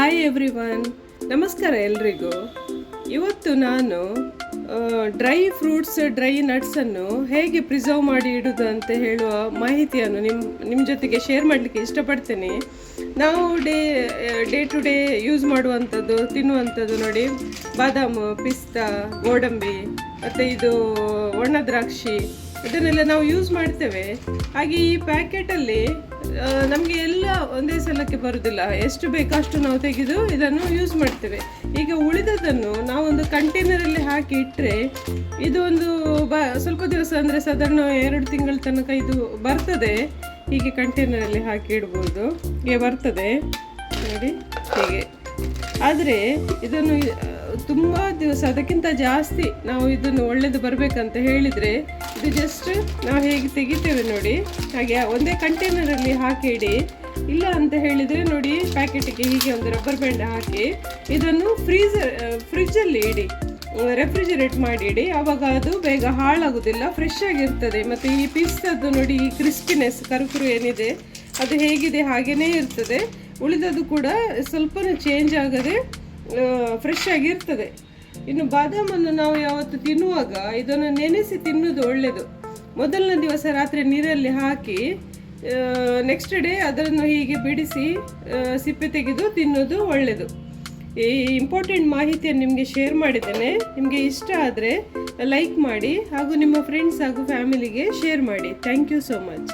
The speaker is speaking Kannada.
ಹಾಯ್ ಎವ್ರಿವನ್, ನಮಸ್ಕಾರ ಎಲ್ರಿಗೂ. ಇವತ್ತು ನಾನು ಡ್ರೈ ಫ್ರೂಟ್ಸ್, ಡ್ರೈ ನಟ್ಸನ್ನು ಹೇಗೆ ಪ್ರಿಸರ್ವ್ ಮಾಡಿ ಇಡೋದು ಅಂತ ಹೇಳುವ ಮಾಹಿತಿಯನ್ನು ನಿಮ್ಮ ಜೊತೆಗೆ ಶೇರ್ ಮಾಡಲಿಕ್ಕೆ ಇಷ್ಟಪಡ್ತೇನೆ. ನಾವು ಡೇ ಟು ಡೇ ಯೂಸ್ ಮಾಡುವಂಥದ್ದು, ತಿನ್ನುವಂಥದ್ದು ನೋಡಿ, ಬಾದಾಮು, ಪಿಸ್ತಾ, ಗೋಡಂಬಿ ಮತ್ತು ಇದು ಒಣ ದ್ರಾಕ್ಷಿ, ಇದನ್ನೆಲ್ಲ ನಾವು ಯೂಸ್ ಮಾಡ್ತೇವೆ. ಹಾಗೆ ಈ ಪ್ಯಾಕೆಟಲ್ಲಿ ನಮಗೆ ಎಲ್ಲ ಒಂದೇ ಸಲಕ್ಕೆ ಬರೋದಿಲ್ಲ, ಎಷ್ಟು ಬೇಕಷ್ಟು ನಾವು ತೆಗೆದು ಇದನ್ನು ಯೂಸ್ ಮಾಡ್ತೇವೆ. ಈಗ ಉಳಿದದನ್ನು ನಾವೊಂದು ಕಂಟೈನರಲ್ಲಿ ಹಾಕಿ ಇಟ್ಟರೆ ಇದು ಒಂದು ಸ್ವಲ್ಪ ದಿವಸ, ಅಂದರೆ ಸಾಧಾರಣ 2 ತಿಂಗಳ ತನಕ ಇದು ಬರ್ತದೆ. ಹೀಗೆ ಕಂಟೈನರಲ್ಲಿ ಹಾಕಿ ಇಡ್ಬೋದು, ಹೀಗೆ ಬರ್ತದೆ ನೋಡಿ ಹೀಗೆ. ಆದರೆ ಇದನ್ನು ತುಂಬ ದಿವಸ, ಅದಕ್ಕಿಂತ ಜಾಸ್ತಿ ನಾವು ಇದನ್ನು ಒಳ್ಳೆಯದು ಬರಬೇಕಂತ ಹೇಳಿದರೆ ಇದು ಜಸ್ಟ್ ನಾವು ಹೇಗೆ ತೆಗಿತೇವೆ ನೋಡಿ, ಹಾಗೆ ಒಂದೇ ಕಂಟೈನರಲ್ಲಿ ಹಾಕಿ ಇಡಿ. ಇಲ್ಲ ಅಂತ ಹೇಳಿದರೆ ನೋಡಿ, ಪ್ಯಾಕೆಟಿಗೆ ಹೀಗೆ ಒಂದು ರಬ್ಬರ್ ಬ್ಯಾಂಡ್ ಹಾಕಿ ಇದನ್ನು ಫ್ರಿಜ್ಜಲ್ಲಿ ಇಡಿ, ರೆಫ್ರಿಜರೇಟ್ ಮಾಡಿ ಇಡಿ. ಆವಾಗ ಅದು ಬೇಗ ಹಾಳಾಗೋದಿಲ್ಲ, ಫ್ರೆಶ್ ಆಗಿರ್ತದೆ. ಮತ್ತು ಈ ಪಿಸ್ತದ್ದು ನೋಡಿ, ಈ ಕ್ರಿಸ್ಪಿನೆಸ್, ಕರುಕುರು ಏನಿದೆ ಅದು ಹೇಗಿದೆ ಹಾಗೇ ಇರ್ತದೆ. ಉಳಿದದ್ದು ಕೂಡ ಸ್ವಲ್ಪ ಚೇಂಜ್ ಆಗದೆ ಫ್ರೆಶ್ ಆಗಿರ್ತದೆ. ಇನ್ನು ಬಾದಾಮನ್ನು ನಾವು ಯಾವತ್ತು ತಿನ್ನುವಾಗ ಇದನ್ನು ನೆನೆಸಿ ತಿನ್ನೋದು ಒಳ್ಳೆಯದು. ಮೊದಲನೇ ದಿವಸ ರಾತ್ರಿ ನೀರಲ್ಲಿ ಹಾಕಿ ನೆಕ್ಸ್ಟ್ ಡೇ ಅದನ್ನು ಹೀಗೆ ಬಿಡಿಸಿ ಸಿಪ್ಪೆ ತೆಗೆದು ತಿನ್ನೋದು ಒಳ್ಳೆಯದು. ಈ ಇಂಪಾರ್ಟೆಂಟ್ ಮಾಹಿತಿಯನ್ನು ನಿಮಗೆ ಶೇರ್ ಮಾಡಿದ್ದೇನೆ. ನಿಮಗೆ ಇಷ್ಟ ಆದರೆ ಲೈಕ್ ಮಾಡಿ ಹಾಗೂ ನಿಮ್ಮ ಫ್ರೆಂಡ್ಸ್ ಹಾಗೂ ಫ್ಯಾಮಿಲಿಗೆ ಶೇರ್ ಮಾಡಿ. Thank you so much.